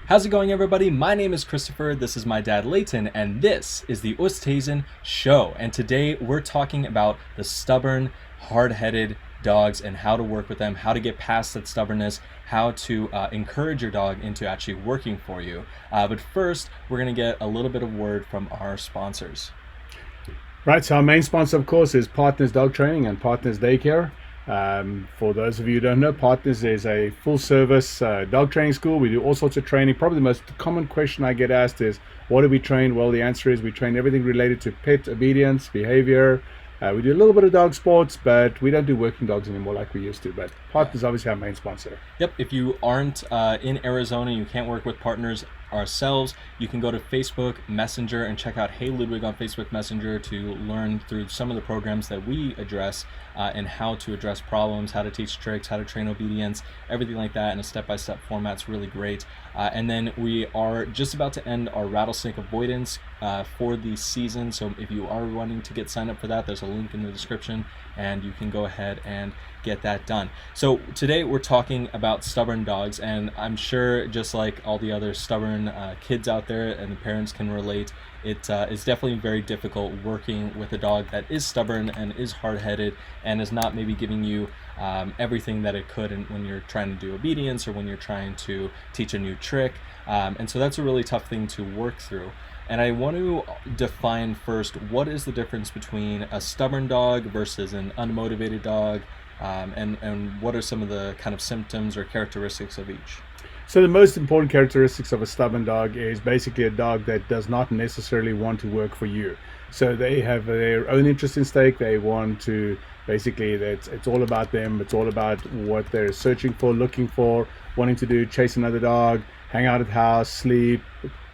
How's it going, everybody? My name is Christopher, this is my dad Layton, and this is the Oosthuizen Show. And today we're talking about the stubborn, hard-headed dogs and how to work with them, how to get past that stubbornness, how to encourage your dog into actually working for you. But first, we're going to get a little bit of word from our sponsors. Right, so our main sponsor, of course, is Partners Dog Training and Partners Daycare. For those of you who don't know, Partners is a full-service dog training school. We do all sorts of training. Probably the most common question I get asked is, what do we train? Well, the answer is we train everything related to pet obedience, behavior. We do a little bit of dog sports, but we don't do working dogs anymore like we used to. But Partners is obviously our main sponsor. Yep, if you aren't in Arizona, you can't work with Partners ourselves, you can go to Facebook Messenger and check out HeyLudwig on Facebook Messenger to learn through some of the programs that we address and how to address problems, how to teach tricks, how to train obedience, everything like that in a step-by-step format's really great. And then we are just about to end our rattlesnake avoidance for the season, so if you are wanting to get signed up for that, there's a link in the description and you can go ahead and get that done. So today we're talking about stubborn dogs, and I'm sure just like all the other stubborn kids out there and the parents can relate, it is definitely very difficult working with a dog that is stubborn and is hard-headed and is not maybe giving you everything that it could when you're trying to do obedience or when you're trying to teach a new trick, and so that's a really tough thing to work through. And I want to define first, what is the difference between a stubborn dog versus an unmotivated dog, and what are some of the kind of symptoms or characteristics of each? So the most important characteristics of a stubborn dog is basically a dog that does not necessarily want to work for you. So they have their own interest in stake. They want to, basically, it's all about them. It's all about what they're searching for, looking for, wanting to do, chase another dog, hang out at the house, sleep,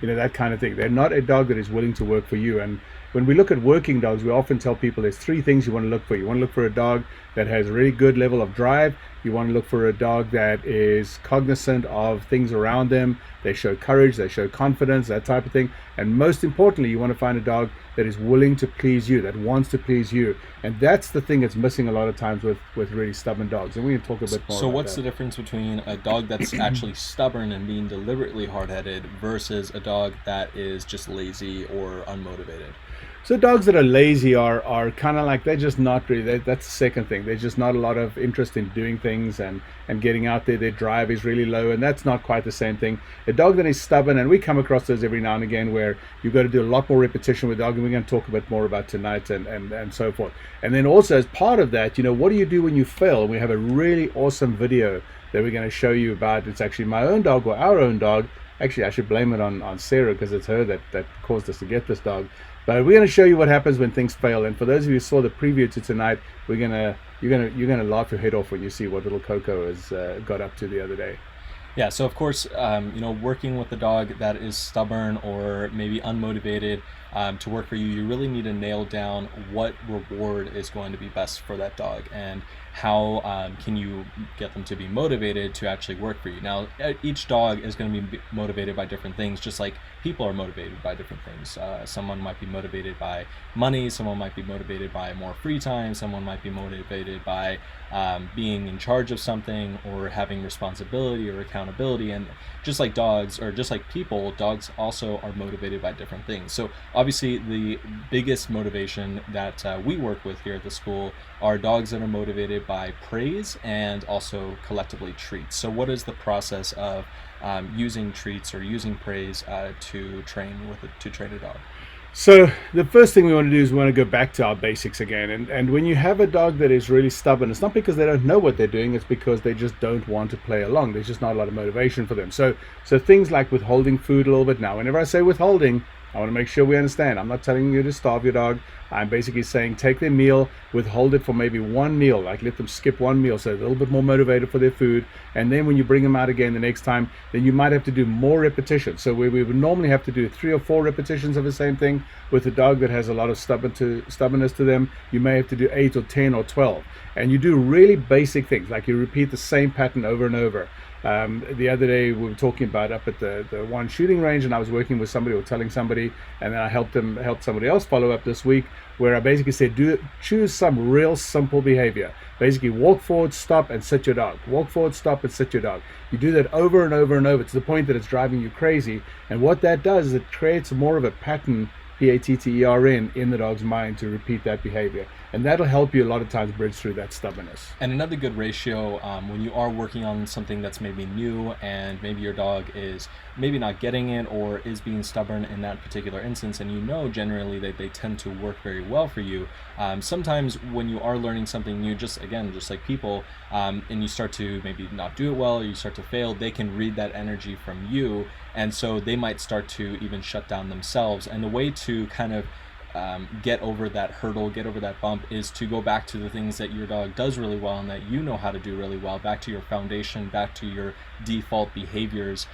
that kind of thing. They're not a dog that is willing to work for you. And when we look at working dogs, we often tell people there's three things you want to look for. You want to look for a dog that has a really good level of drive. You want to look for a dog that is cognizant of things around them. They show courage, they show confidence, that type of thing. And most importantly, you want to find a dog that is willing to please you, that wants to please you. And that's the thing that's missing a lot of times with really stubborn dogs. And we can talk a bit more So about what's that. the difference between a dog that's actually stubborn and being deliberately hard-headed versus a dog that is just lazy or unmotivated? So dogs that are lazy are kind of like, they're just not really, that's the second thing. There's just not a lot of interest in doing things and getting out there. Their drive is really low, and that's not quite the same thing. A dog that is stubborn, and we come across those every now and again, where you've got to do a lot more repetition with dog, and we're going to talk a bit more about tonight and so forth. And then also as part of that, what do you do when you fail? We have a really awesome video that we're going to show you about. It's actually my own dog, or our own dog. Actually, I should blame it on Sarah, because it's her that caused us to get this dog. But we're going to show you what happens when things fail. And for those of you who saw the preview to tonight, you're gonna laugh your head off when you see what little Coco has got up to the other day. Yeah, so of course, working with a dog that is stubborn or maybe unmotivated to work for you, you really need to nail down what reward is going to be best for that dog, and how can you get them to be motivated to actually work for you. Now, each dog is going to be motivated by different things, just like people are motivated by different things. Someone might be motivated by money, someone might be motivated by more free time, someone might be motivated by being in charge of something or having responsibility or accountability. And just like dogs, or just like people, dogs also are motivated by different things. So obviously the biggest motivation that we work with here at the school are dogs that are motivated by praise and also collectively treats. So what is the process of using treats or using praise to train a dog? So the first thing we want to do is we want to go back to our basics again. And when you have a dog that is really stubborn, it's not because they don't know what they're doing, it's because they just don't want to play along. There's just not a lot of motivation for them. So things like withholding food a little bit. Now, whenever I say withholding, I want to make sure we understand. I'm not telling you to starve your dog. I'm basically saying take their meal, withhold it for maybe one meal, like let them skip one meal so they're a little bit more motivated for their food. And then when you bring them out again the next time, then you might have to do more repetitions. So where we would normally have to do 3 or 4 repetitions of the same thing, with a dog that has a lot of stubbornness to them, you may have to do 8 or 10 or 12. And you do really basic things, like you repeat the same pattern over and over. The other day we were talking about up at the one shooting range, and I was working with somebody or telling somebody, and then I helped somebody else follow up this week, where I basically said, choose some real simple behavior. Basically, walk forward, stop, and sit your dog. Walk forward, stop, and sit your dog. You do that over and over and over to the point that it's driving you crazy. And what that does is it creates more of a pattern, P-A-T-T-E-R-N, in the dog's mind to repeat that behavior. And that'll help you a lot of times bridge through that stubbornness. And another good ratio, when you are working on something that's maybe new and maybe your dog is maybe not getting it or is being stubborn in that particular instance, and you know generally that they tend to work very well for you, sometimes when you are learning something new, just like people, and you start to maybe not do it well or you start to fail, they can read that energy from you, and so they might start to even shut down themselves. And the way to kind of get over that hurdle, get over that bump, is to go back to the things that your dog does really well and that you know how to do really well, back to your foundation, back to your default behaviors,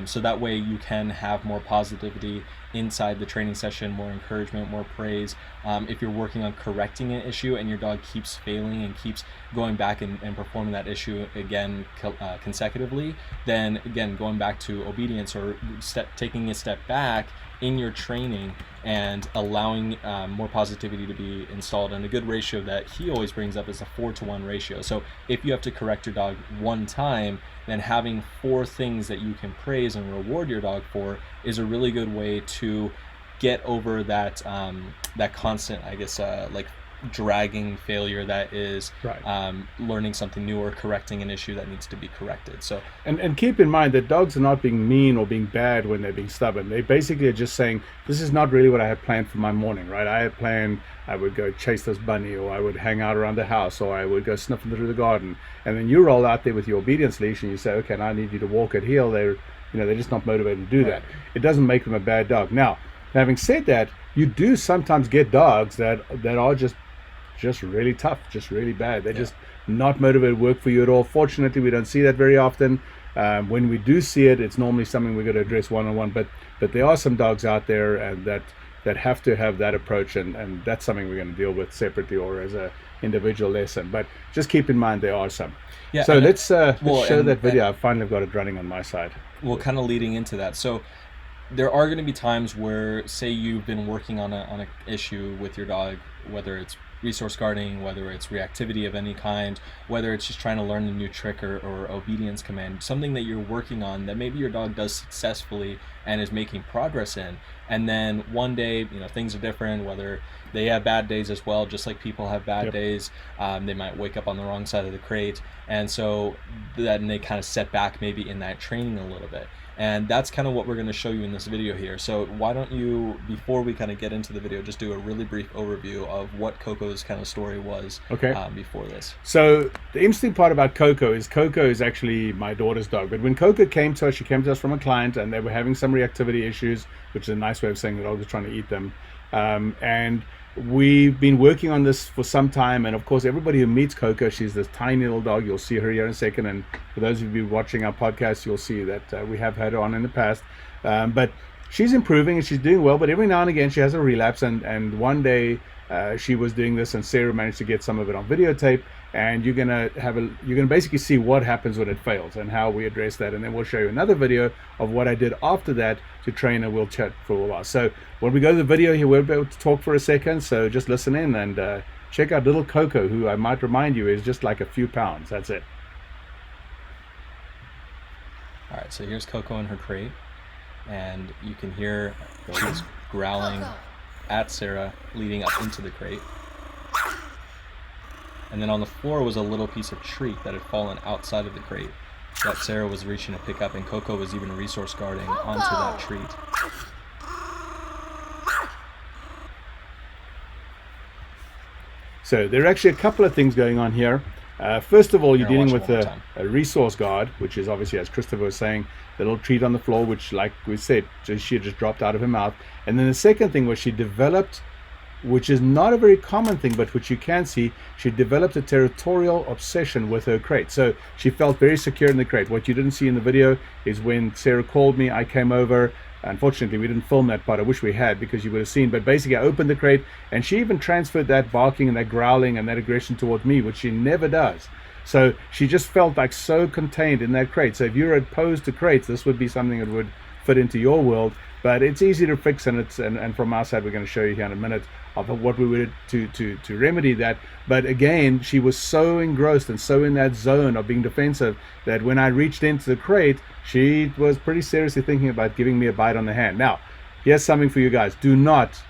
so that way you can have more positivity inside the training session, more encouragement, more praise. If you're working on correcting an issue and your dog keeps failing and keeps going back and performing that issue again consecutively, then again going back to obedience or taking a step back in your training and allowing more positivity to be installed. And a good ratio that he always brings up is a 4-to-1 ratio. So if you have to correct your dog one time, then having 4 things that you can praise and reward your dog for is a really good way to get over that that constant, I guess, like dragging failure that is Right. Learning something new or correcting an issue that needs to be corrected. So And keep in mind that dogs are not being mean or being bad when they're being stubborn. They basically are just saying, this is not really what I had planned for my morning, right? I had planned I would go chase this bunny, or I would hang out around the house, or I would go sniffing through the garden. And then you roll out there with your obedience leash and you say, okay, now I need you to walk at heel. They're just not motivated to do that. It doesn't make them a bad dog. Now, having said that, you do sometimes get dogs that are just really tough, just really bad. They're just not motivated to work for you at all. Fortunately, we don't see that very often. When we do see it, it's normally something we're going to address one-on-one. But there are some dogs out there and that have to have that approach, and that's something we're going to deal with separately or as a individual lesson. But just keep in mind there are some. Yeah. So let's show that video. I finally got it running on my side. Well, kind of leading into that. So there are going to be times where, say, you've been working on an issue with your dog, whether it's resource guarding, whether it's reactivity of any kind, whether it's just trying to learn a new trick or obedience command, something that you're working on that maybe your dog does successfully and is making progress in. And then one day, things are different, whether they have bad days as well, just like people have bad days. They might wake up on the wrong side of the crate. And so then they kind of set back maybe in that training a little bit. And that's kind of what we're going to show you in this video here. So why don't you, before we kind of get into the video, just do a really brief overview of what Coco's kind of story was before this. So the interesting part about Coco is actually my daughter's dog. But when Coco came to us, she came to us from a client, and they were having some reactivity issues, which is a nice way of saying the dog was trying to eat them. And we've been working on this for some time, and of course everybody who meets Coco, she's this tiny little dog. You'll see her here in a second, and for those of you watching our podcast, you'll see that we have had her on in the past, but she's improving and she's doing well. But every now and again she has a relapse, and one day she was doing this, and Sarah managed to get some of it on videotape, and you're gonna basically see what happens when it fails and how we address that. And then we'll show you another video of what I did after that to train her. We'll chat for a while. So when we go to the video here, we'll be able to talk for a second, so just listen in and check out little Coco, who I might remind you is just like a few pounds. That's it. All right, so here's Coco in her crate, and you can hear Coco's growling at Sarah leading up into the crate. And then on the floor was a little piece of treat that had fallen outside of the crate that Sarah was reaching to pick up, and Coco was even resource guarding onto that treat. So there are actually a couple of things going on here. First of all, you're dealing with a resource guard, which is obviously, as Christopher was saying, the little treat on the floor, which, like we said, she just dropped out of her mouth. And then the second thing was she developed, which is not a very common thing, but which you can see, she developed a territorial obsession with her crate. So she felt very secure in the crate. What you didn't see in the video is when Sarah called me, I came over. Unfortunately, we didn't film that part. I wish we had, because you would have seen. But basically, I opened the crate, and she even transferred that barking and that growling and that aggression towards me, which she never does. So she just felt like so contained in that crate. So if you're opposed to crates, this would be something that would fit into your world. But it's easy to fix, and from our side, we're going to show you here in a minute of what we would to remedy that. But again, she was so engrossed and so in that zone of being defensive that when I reached into the crate, she was pretty seriously thinking about giving me a bite on the hand. Now, here's something for you guys: do not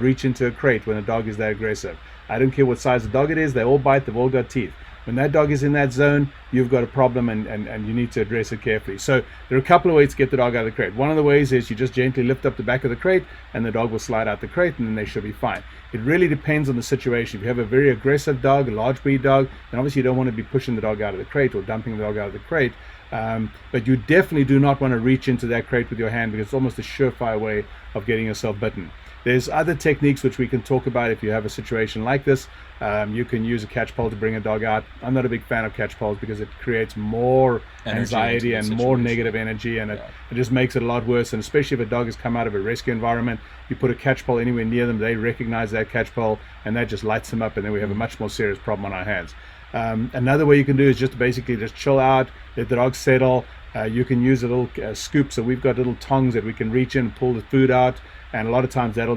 reach into a crate when a dog is that aggressive. I don't care what size the dog it is; they all bite. They've all got teeth. When that dog is in that zone, you've got a problem, and you need to address it carefully. So there are a couple of ways to get the dog out of the crate. One of the ways is you just gently lift up the back of the crate, and the dog will slide out the crate, and then they should be fine. It really depends on the situation. If you have a very aggressive dog, a large breed dog, then obviously you don't want to be pushing the dog out of the crate or dumping the dog out of the crate. But you definitely do not want to reach into that crate with your hand, because it's almost a surefire way of getting yourself bitten. There's other techniques which we can talk about if you have a situation like this. You can use a catch pole to bring a dog out. I'm not a big fan of catch poles because it creates more anxiety and more negative energy, and it just makes it a lot worse. And especially if a dog has come out of a rescue environment, you put a catch pole anywhere near them, they recognize that catch pole, and that just lights them up, and then we have a much more serious problem on our hands. Another way you can do is just basically just chill out, let the dog settle. You can use a little scoop. So we've got little tongs that we can reach in and pull the food out, and a lot of times that'll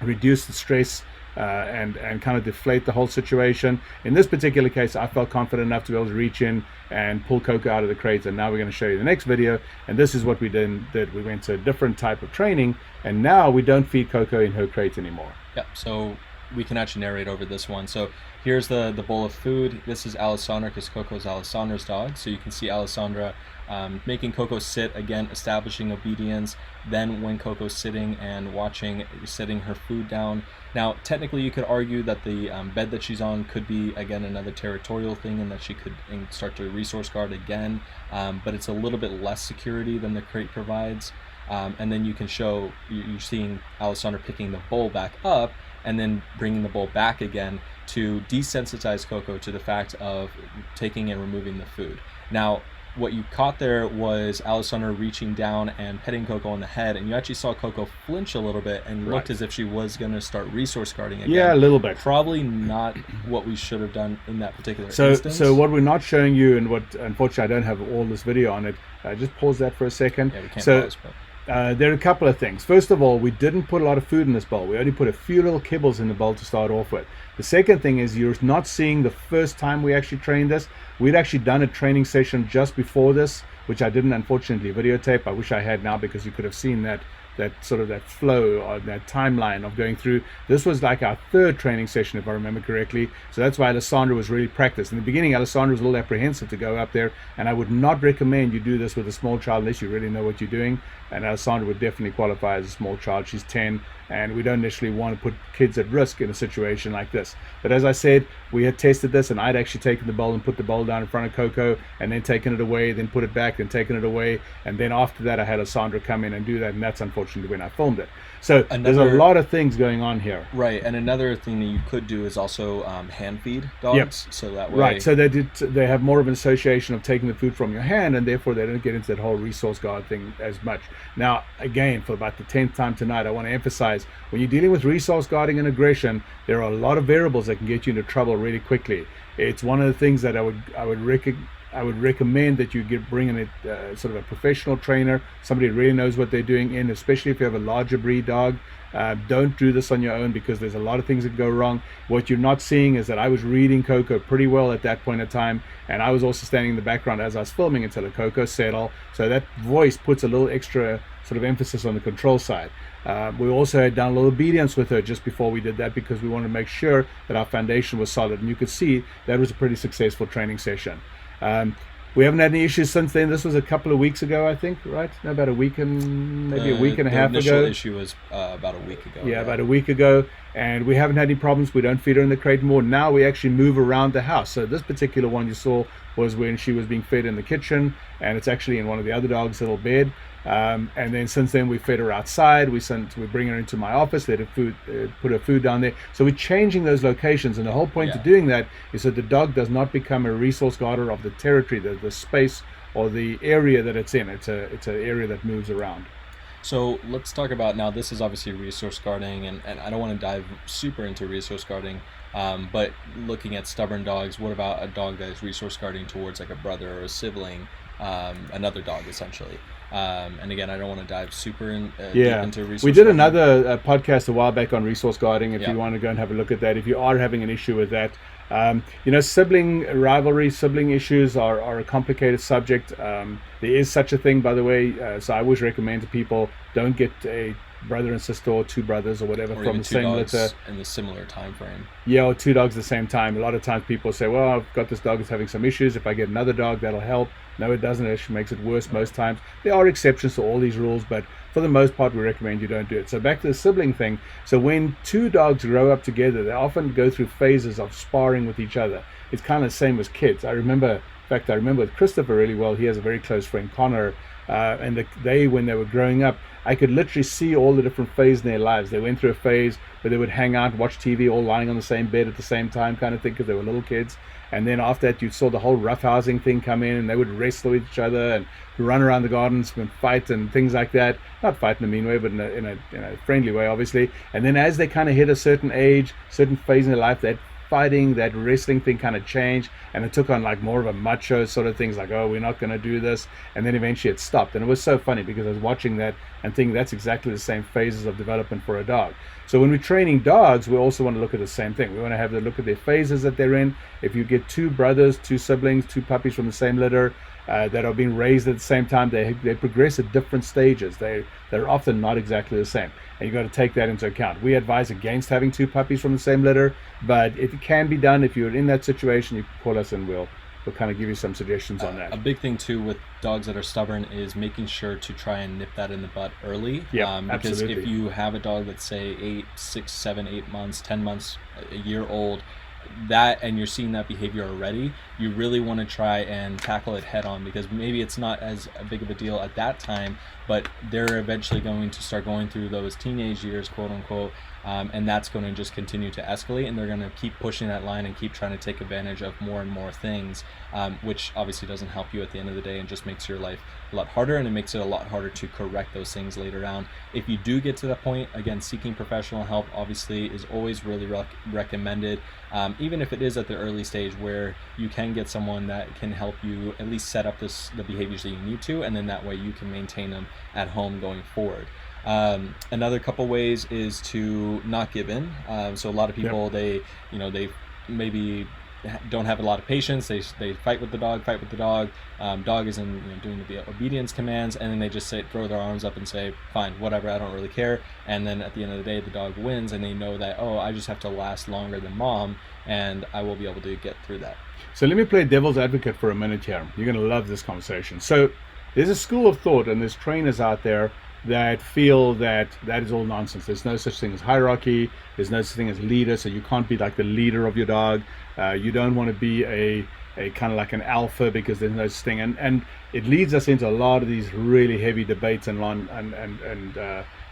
reduce the stress and kind of deflate the whole situation. In this particular case, I felt confident enough to be able to reach in and pull Coco out of the crate, and now we're going to show you the next video. And this is what we did. We went to a different type of training, and now we don't feed Coco in her crate anymore. Yep. So we can actually narrate over this one. So here's the bowl of food. This is Alessandra, because Coco's Alessandra's dog. So you can see Alessandra making Coco sit, again establishing obedience. Then when Coco's sitting and watching, setting her food down. Now technically you could argue that the bed that she's on could be again another territorial thing, and that she could start to resource guard again, but it's a little bit less security than the crate provides. And then you can show you're seeing Alessandra picking the bowl back up and then bringing the bowl back again to desensitize Coco to the fact of taking and removing the food. Now, what you caught there was Alessandra reaching down and petting Coco on the head, and you actually saw Coco flinch a little bit and looked as if she was going to start resource guarding again. Yeah, a little bit. Probably not what we should have done in that particular instance. So what we're not showing you, and what unfortunately I don't have all this video on it, just pause that for a second. Yeah, we can't pause, but there are a couple of things. First of all, we didn't put a lot of food in this bowl. We only put a few little kibbles in the bowl to start off with. The second thing is you're not seeing the first time we actually trained this. We'd actually done a training session just before this, which I didn't unfortunately videotape. I wish I had now, because you could have seen that sort of that flow or that timeline of going through. This was like our third training session, if I remember correctly. So that's why Alessandra was really practiced. In the beginning, Alessandra was a little apprehensive to go up there, and I would not recommend you do this with a small child unless you really know what you're doing. And Alessandra would definitely qualify as a small child. She's 10, and we don't necessarily want to put kids at risk in a situation like this. But as I said, we had tested this, and I'd actually taken the bowl and put the bowl down in front of Coco, and then taken it away, then put it back, then taken it away, and then after that I had Alessandra come in and do that, and that's unfortunately when I filmed it. So there's a lot of things going on here. Right, and another thing that you could do is also hand feed dogs. Yep. So that way, right. So they have more of an association of taking the food from your hand, and therefore they don't get into that whole resource guard thing as much. Now, again, for about the 10th time tonight, I want to emphasize, when you're dealing with resource guarding and aggression, there are a lot of variables that can get you into trouble really quickly. It's one of the things that I would recommend that you bring in a sort of a professional trainer, somebody who really knows what they're doing in, especially if you have a larger breed dog. Don't do this on your own, because there's a lot of things that go wrong. What you're not seeing is that I was reading Coco pretty well at that point in time, and I was also standing in the background as I was filming until Coco settled. So that voice puts a little extra sort of emphasis on the control side. We also had done a little obedience with her just before we did that, because we wanted to make sure that our foundation was solid, and you could see that was a pretty successful training session. We haven't had any issues since then. This was a couple of weeks ago, I think, right? No, about a week and maybe a week and a half ago. The initial issue was about a week ago. Yeah, about a week ago, and we haven't had any problems. We don't feed her in the crate anymore. Now we actually move around the house. So this particular one you saw was when she was being fed in the kitchen, and it's actually in one of the other dogs' little bed. And then since then we fed her outside. We bring her into my office, let her put her food down there. So we're changing those locations, and the whole point of doing that is that the dog does not become a resource guarder of the territory, the space or the area that it's in. It's an area that moves around. So let's talk about now. This is obviously resource guarding, and I don't want to dive super into resource guarding, but looking at stubborn dogs, what about a dog that is resource guarding towards like a brother or a sibling, another dog essentially? And again, I don't want to dive super deep into resource We did guarding. another podcast a while back on resource guarding. If Yeah. you want to go and have a look at that, if you are having an issue with that, sibling rivalry, sibling issues are a complicated subject. There is such a thing, by the way. So I always recommend to people, don't get a brother and sister or two brothers or whatever Or from even the two same dogs litter. in the similar time frame. Yeah, or two dogs at the same time. A lot of times people say, well, I've got this dog that's having some issues. If I get another dog, that'll help. No, it doesn't. It actually makes it worse most times. There are exceptions to all these rules, but for the most part, we recommend you don't do it. So back to the sibling thing. So when two dogs grow up together, they often go through phases of sparring with each other. It's kind of the same as kids. I remember with Christopher really well. He has a very close friend, Connor, and when they were growing up, I could literally see all the different phases in their lives. They went through a phase where they would hang out, watch TV, all lying on the same bed at the same time, kind of thing, because they were little kids. And then after that, you saw the whole roughhousing thing come in, and they would wrestle with each other and run around the gardens and fight and things like that. Not fight in a mean way, but in a friendly way, obviously. And then as they kind of hit a certain age, certain phase in their life, that fighting, that wrestling thing kind of changed, and it took on like more of a macho sort of things, like, oh, we're not going to do this. And then eventually it stopped. And it was so funny because I was watching that and thinking that's exactly the same phases of development for a dog. So when we're training dogs, we also want to look at the same thing. We want to have a look at their phases that they're in. If you get two brothers, two siblings, two puppies from the same litter that are being raised at the same time, they progress at different stages. They're often not exactly the same. And you've got to take that into account. We advise against having two puppies from the same litter, but it can be done. If you're in that situation, you can call us and we'll kind of give you some suggestions on that. A big thing too with dogs that are stubborn is making sure to try and nip that in the butt early. Yeah, because absolutely. if you have a dog that's say 8, 6, 7, 8 months, 10 months, a year old, and you're seeing that behavior already, you really want to try and tackle it head on, because maybe it's not as big of a deal at that time, but they're eventually going to start going through those teenage years, quote unquote, and that's going to just continue to escalate, and they're going to keep pushing that line and keep trying to take advantage of more and more things, which obviously doesn't help you at the end of the day and just makes your life a lot harder, and it makes it a lot harder to correct those things later on. If you do get to that point, again, seeking professional help obviously is always really recommended, even if it is at the early stage, where you can get someone that can help you at least set up the behaviors that you need to, and then that way you can maintain them at home going forward. Another couple ways is to not give in. So a lot of people, they maybe don't have a lot of patience. They fight with the dog. Dog isn't doing the obedience commands, and then they just throw their arms up and say, fine, whatever, I don't really care. And then at the end of the day, the dog wins, and they know that, oh, I just have to last longer than mom, and I will be able to get through that. So let me play devil's advocate for a minute here. You're going to love this conversation. So there's a school of thought, and there's trainers out there that feel that is all nonsense. There's no such thing as hierarchy. There's no such thing as leader. So you can't be like the leader of your dog. You don't want to be a kind of like an alpha, because there's no such thing. And it leads us into a lot of these really heavy debates and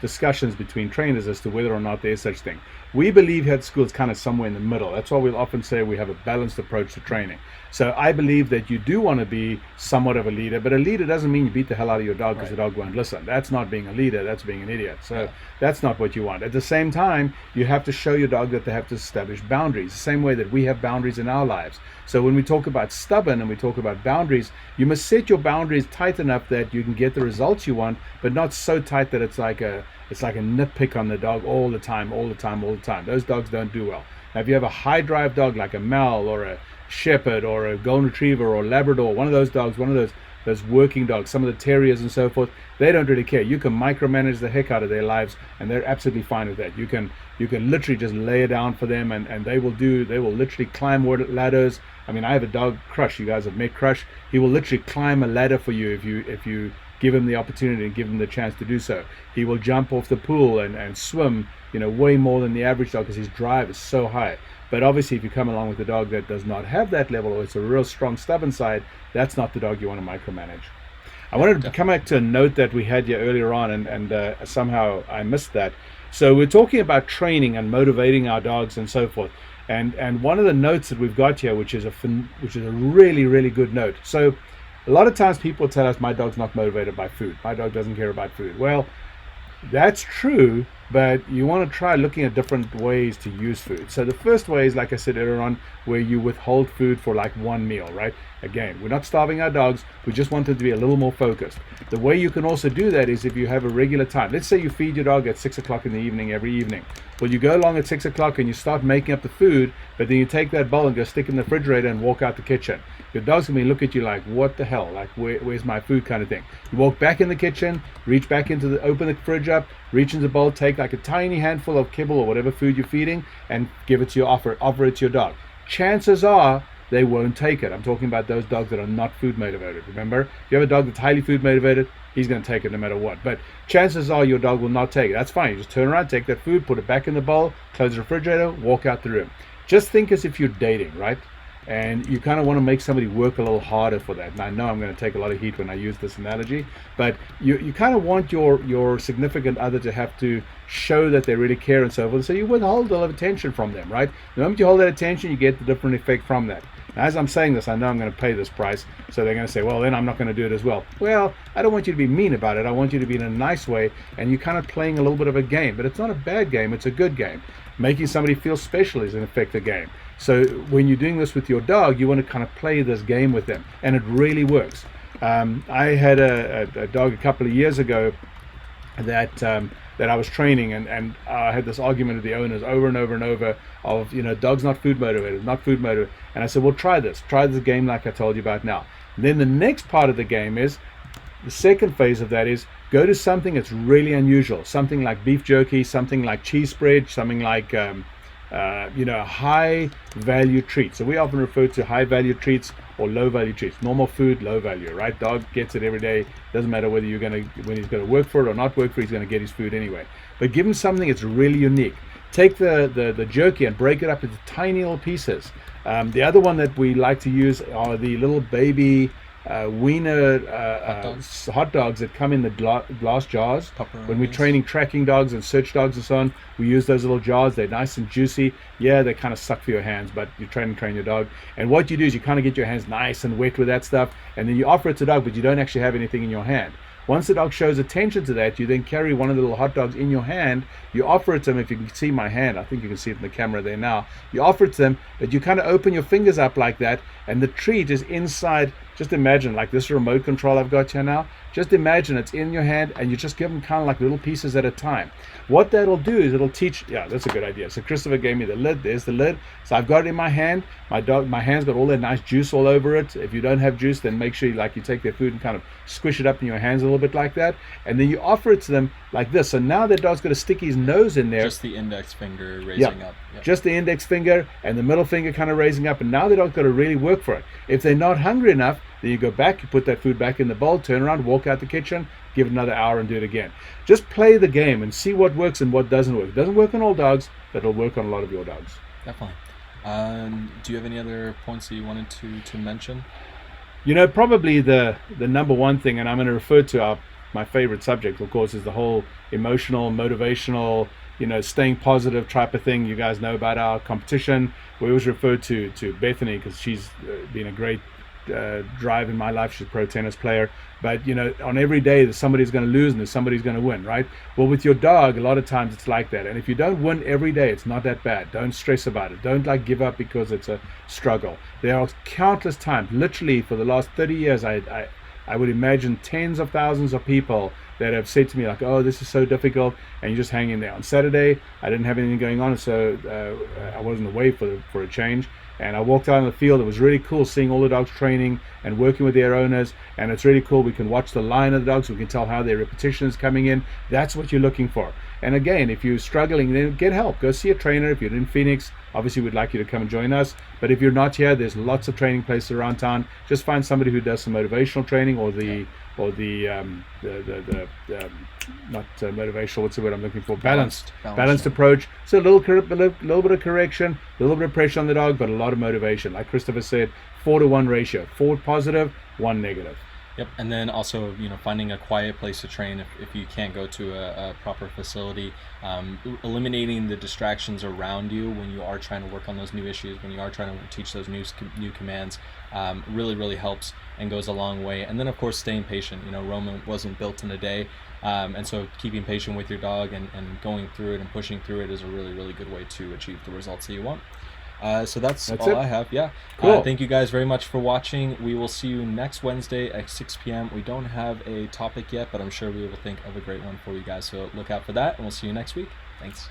discussions between trainers as to whether or not there's such thing. We believe here at school it's kind of somewhere in the middle. That's why we'll often say we have a balanced approach to training. So I believe that you do want to be somewhat of a leader, but a leader doesn't mean you beat the hell out of your dog because the dog won't listen. That's not being a leader, that's being an idiot. So that's not what you want. At the same time, you have to show your dog that they have to establish boundaries, the same way that we have boundaries in our lives. So when we talk about stubborn and we talk about boundaries, you must set your boundaries tight enough that you can get the results you want, but not so tight that it's like a nitpick on the dog all the time. Those dogs don't do well. Now, if you have a high drive dog like a Mal or a Shepherd or a Golden Retriever or Labrador, one of those dogs, one of those working dogs, some of the terriers and so forth, they don't really care. You can micromanage the heck out of their lives, and they're absolutely fine with that. You can literally just lay it down for them, and they will literally climb ladders. I mean, I have a dog, Crush. You guys have met Crush. He will literally climb a ladder for you if you give him the opportunity and give him the chance to do so. He will jump off the pool and swim, way more than the average dog, because his drive is so high. But obviously, if you come along with a dog that does not have that level, or it's a real strong stubborn side, that's not the dog you want to micromanage. I wanted to come back to a note that we had here earlier on, and somehow I missed that. So we're talking about training and motivating our dogs and so forth. And one of the notes that we've got here, which is a really, really good note. So a lot of times people tell us, my dog's not motivated by food. My dog doesn't care about food. Well, That's true, but you want to try looking at different ways to use food. So the first way is, like I said earlier on, where you withhold food for like one meal, right? Again, we're not starving our dogs. We just want them to be a little more focused. The way you can also do that is if you have a regular time. Let's say you feed your dog at 6 o'clock in the evening every evening. Well, you go along at 6 o'clock and you start making up the food, but then you take that bowl and go stick it in the refrigerator and walk out the kitchen. Your dog's going to look at you like, what the hell? Like, where's my food kind of thing. You walk back in the kitchen, reach back into open the fridge up, reach into the bowl, take like a tiny handful of kibble or whatever food you're feeding and give it to offer it to your dog. Chances are they won't take it. I'm talking about those dogs that are not food motivated. Remember, if you have a dog that's highly food motivated, he's going to take it no matter what. But chances are your dog will not take it. That's fine. You just turn around, take that food, put it back in the bowl, close the refrigerator, walk out the room. Just think as if you're dating, right? And you kind of want to make somebody work a little harder for that. And I know I'm going to take a lot of heat when I use this analogy, but you kind of want your significant other to have to show that they really care and so forth. So you withhold a lot of attention from them, right? The moment you hold that attention, you get the different effect from that. Now, as I'm saying this, I know I'm going to pay this price, so they're going to say, well, then I'm not going to do it as well. Well, I don't want you to be mean about it. I want you to be in a nice way, and you're kind of playing a little bit of a game, but it's not a bad game. It's a good game. Making somebody feel special is in effect a game. So when you're doing this with your dog, you want to kind of play this game with them, and it really works. I had a dog a couple of years ago that I was training, and I had this argument with the owners over and over and over of, dog's not food motivated, not food motivated. And I said, well, try this game like I told you about now. And then the next part of the game is, the second phase of that is, go to something that's really unusual, something like beef jerky, something like cheese spread, something like high value treats. So we often refer to high value treats or low value treats. Normal food, low value, right? Dog gets it every day. Doesn't matter whether when he's going to work for it or not work for it, he's going to get his food anyway. But give him something that's really unique. Take the jerky and break it up into tiny little pieces. The other one that we like to use are the little baby wiener hot dogs that come in the glass jars. When we're training tracking dogs and search dogs and so on, we use those little jars. They're nice and juicy. Yeah, they kind of suck for your hands, but you train your dog. And what you do is you kind of get your hands nice and wet with that stuff, and then you offer it to the dog, but you don't actually have anything in your hand. Once the dog shows attention to that, you then carry one of the little hot dogs in your hand. You offer it to them. If you can see my hand, I think you can see it in the camera there now. You offer it to them, but you kind of open your fingers up like that, and the treat is inside. Just imagine, like this remote control I've got here now. Just imagine it's in your hand, and you just give them kind of like little pieces at a time. What that'll do is it'll teach. Yeah, that's a good idea. So Christopher gave me the lid. There's the lid. So I've got it in my hand. My hand's got all that nice juice all over it. If you don't have juice, then make sure you take their food and kind of squish it up in your hands a little bit like that, and then you offer it to them like this. So now that dog's got to stick his nose in there. Just the index finger raising up. Yep. Just the index finger and the middle finger kind of raising up, and now the dog's got to really work for it. If they're not hungry enough, then you go back, you put that food back in the bowl, turn around, walk out the kitchen, give it another hour and do it again. Just play the game and see what works and what doesn't work. It doesn't work on all dogs, but it'll work on a lot of your dogs. Definitely. Do you have any other points that you wanted to mention? Probably the number one thing, and I'm going to refer to my favorite subject, of course, is the whole emotional, motivational, staying positive type of thing. You guys know about our competition. We always refer to Bethany because she's been a great drive in my life. She's a pro tennis player, but on every day there's somebody's going to lose and there's somebody's going to win, right? Well, with your dog, a lot of times it's like that, and if you don't win every day, it's not that bad. Don't stress about it. Don't give up because it's a struggle. There are countless times, literally for the last 30 years, I would imagine tens of thousands of people that have said to me like, oh, this is so difficult, and you just hang in there. On Saturday, I didn't have anything going on, so I wasn't away for a change. And I walked out in the field. It was really cool seeing all the dogs training and working with their owners. And it's really cool. We can watch the line of the dogs. We can tell how their repetition is coming in. That's what you're looking for. And again, if you're struggling, then get help. Go see a trainer. If you're in Phoenix, obviously we'd like you to come and join us. But if you're not here, there's lots of training places around town. Just find somebody who does some motivational training or not motivational, what's the word I'm looking for? Balanced approach. So a little bit of correction, a little bit of pressure on the dog, but a lot of motivation. Like Christopher said, 4-to-1 ratio. 4 positive, 1 negative. Yep, and then also, finding a quiet place to train if you can't go to a proper facility, eliminating the distractions around you when you are trying to work on those new issues, when you are trying to teach those new commands, really, really helps and goes a long way. And then, of course, staying patient. Roma wasn't built in a day, and so keeping patient with your dog and going through it and pushing through it is a really, really good way to achieve the results that you want. So that's all it. I have. Yeah. Cool. Thank you guys very much for watching. We will see you next Wednesday at 6 p.m. We don't have a topic yet, but I'm sure we will think of a great one for you guys. So look out for that, and we'll see you next week. Thanks.